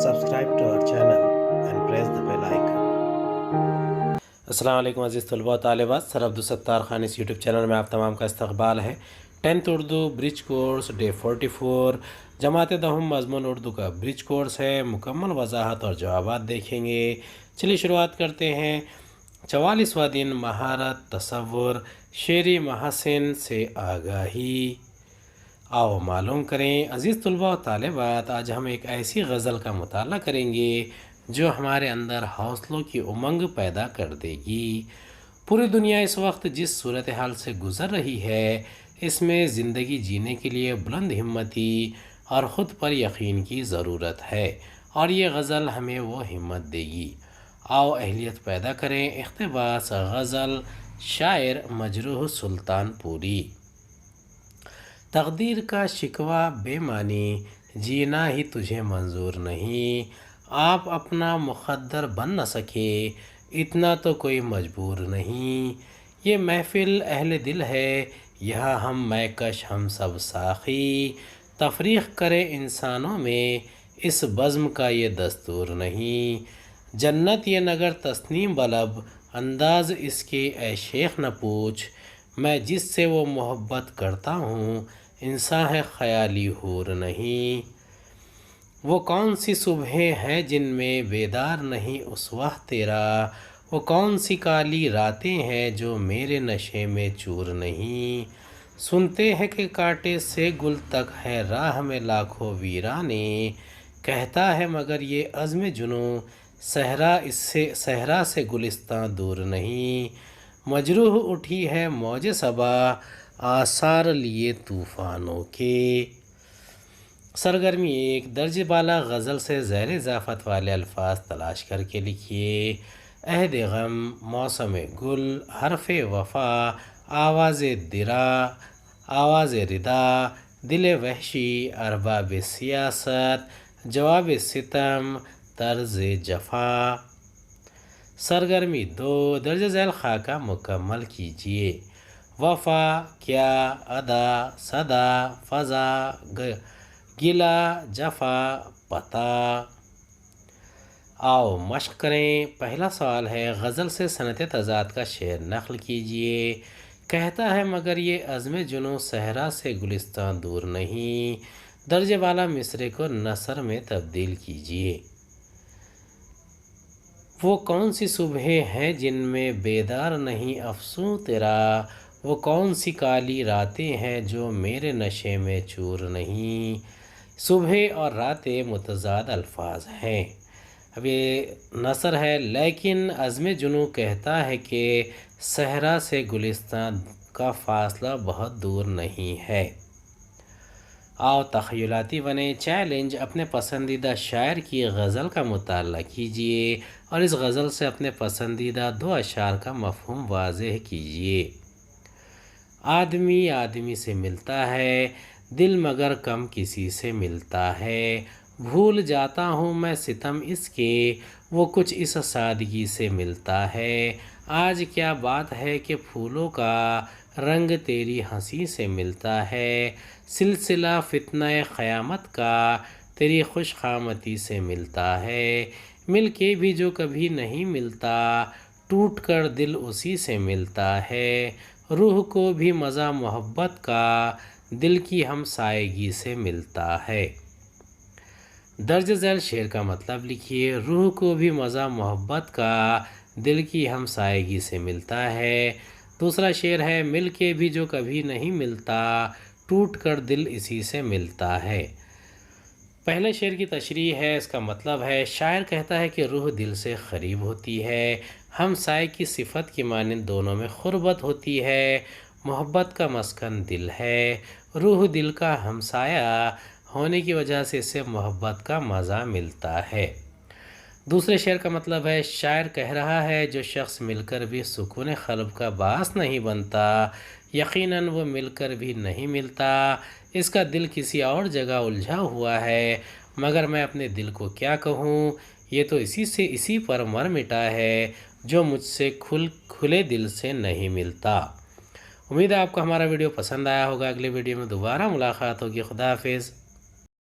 subscribe to our channel and press the bell icon. السلام علیکم عزیز طلباء و طالبات، سر عبدالستار خان اس یوٹیوب چینل میں آپ تمام کا استقبال ہے۔ 10th اردو برج کورس ڈے 44 جماعت دہم مضمون اردو کا برج کورس ہے۔ مکمل وضاحت اور جوابات دیکھیں گے۔ چلیے شروعات کرتے ہیں۔ 44واں دن مہارت، تصور، شعری محاسن سے آگاہی۔ آؤ معلوم کریں عزیز طلباء و طالبات، آج ہم ایک ایسی غزل کا مطالعہ کریں گے جو ہمارے اندر حوصلوں کی امنگ پیدا کر دے گی۔ پوری دنیا اس وقت جس صورتحال سے گزر رہی ہے، اس میں زندگی جینے کے لیے بلند ہمتی اور خود پر یقین کی ضرورت ہے، اور یہ غزل ہمیں وہ ہمت دے گی۔ آؤ اہلیت پیدا کریں۔ اقتباس غزل، شاعر مجروح سلطان پوری۔ تقدیر کا شکوہ بے معنی، جینا ہی تجھے منظور نہیں۔ آپ اپنا مقدر بن نہ سکے، اتنا تو کوئی مجبور نہیں۔ یہ محفل اہل دل ہے، یہاں ہم میکش ہم سب ساقی۔ تفریق کرے انسانوں میں، اس بزم کا یہ دستور نہیں۔ جنت یہ نگر تسنیم بلب، انداز اس کے اے شیخ نہ پوچھ۔ میں جس سے وہ محبت کرتا ہوں، انسان ہے خیالی حور نہیں۔ وہ کون سی صبحیں ہیں جن میں بیدار نہیں اس وقت تیرا، وہ کون سی کالی راتیں ہیں جو میرے نشے میں چور نہیں۔ سنتے ہیں کہ کانٹے سے گل تک ہے راہ میں لاکھوں ویرانے، کہتا ہے مگر یہ عزم جنوں صحرا سے گلستاں دور نہیں۔ مجروح اٹھی ہے موج صبا، آثار لیے طوفانوں کے۔ سرگرمی 1، درج بالا غزل سے زیر اضافت والے الفاظ تلاش کر کے لکھیے۔ عہد غم، موسم گل، حرف وفا، آواز ردا، دل وحشی، ارباب سیاست، جواب ستم، طرز جفا۔ سرگرمی 2، درج ذیل خاکہ مکمل کیجیے۔ وفا، کیا، ادا، صدا، فضا، گلا، جفا، پتہ۔ آؤ مشق کریں۔ پہلا سوال ہے، غزل سے صنعت تضاد کا شعر نقل کیجیے۔ کہتا ہے مگر یہ عزم جنوں صحرا سے گلستاں دور نہیں، درج بالا مصرے کو نثر میں تبدیل کیجیے۔ وہ کون سی صبحیں ہیں جن میں بیدار نہیں افسوں تیرا، وہ کون سی کالی راتیں ہیں جو میرے نشے میں چور نہیں۔ صبح اور راتیں متضاد الفاظ ہیں۔ اب یہ نثر ہے، لیکن عزم جنوں کہتا ہے کہ صحرا سے گلستان کا فاصلہ بہت دور نہیں ہے۔ آؤ تخیلاتی بنے۔ چیلنج، اپنے پسندیدہ شاعر کی غزل کا مطالعہ کیجیے اور اس غزل سے اپنے پسندیدہ 2 اشعار کا مفہوم واضح کیجیے۔ آدمی سے ملتا ہے، دل مگر کم کسی سے ملتا ہے۔ بھول جاتا ہوں میں ستم اس کے، وہ کچھ اس سادگی سے ملتا ہے۔ آج کیا بات ہے کہ پھولوں کا رنگ تیری ہنسی سے ملتا ہے۔ سلسلہ فتنہ قیامت کا تیری خوش قامتی سے ملتا ہے۔ مل کے بھی جو کبھی نہیں ملتا، ٹوٹ کر دل اسی سے ملتا ہے۔ روح کو بھی مزہ محبت کا دل کی ہمسائیگی سے ملتا ہے۔ درج ذیل شعر کا مطلب لکھیے۔ روح کو بھی مزہ محبت کا دل کی ہمسائیگی سے ملتا ہے۔ دوسرا شعر ہے، مل کے بھی جو کبھی نہیں ملتا، ٹوٹ کر دل اسی سے ملتا ہے۔ پہلے شعر کی تشریح ہے، اس کا مطلب ہے، شاعر کہتا ہے کہ روح دل سے قریب ہوتی ہے، ہم سائے کی صفت کی مانند دونوں میں قربت ہوتی ہے۔ محبت کا مسکن دل ہے، روح دل کا ہمسایہ ہونے کی وجہ سے اسے محبت کا مزہ ملتا ہے۔ دوسرے شعر کا مطلب ہے، شاعر کہہ رہا ہے، جو شخص مل کر بھی سکون قلب کا باعث نہیں بنتا، یقیناً وہ مل کر بھی نہیں ملتا۔ اس کا دل کسی اور جگہ الجھا ہوا ہے، مگر میں اپنے دل کو کیا کہوں، یہ تو اسی پر مر مٹا ہے جو مجھ سے کھلے دل سے نہیں ملتا۔ امید ہے آپ کو ہمارا ویڈیو پسند آیا ہوگا۔ اگلے ویڈیو میں دوبارہ ملاقات ہوگی۔ خدا حافظ۔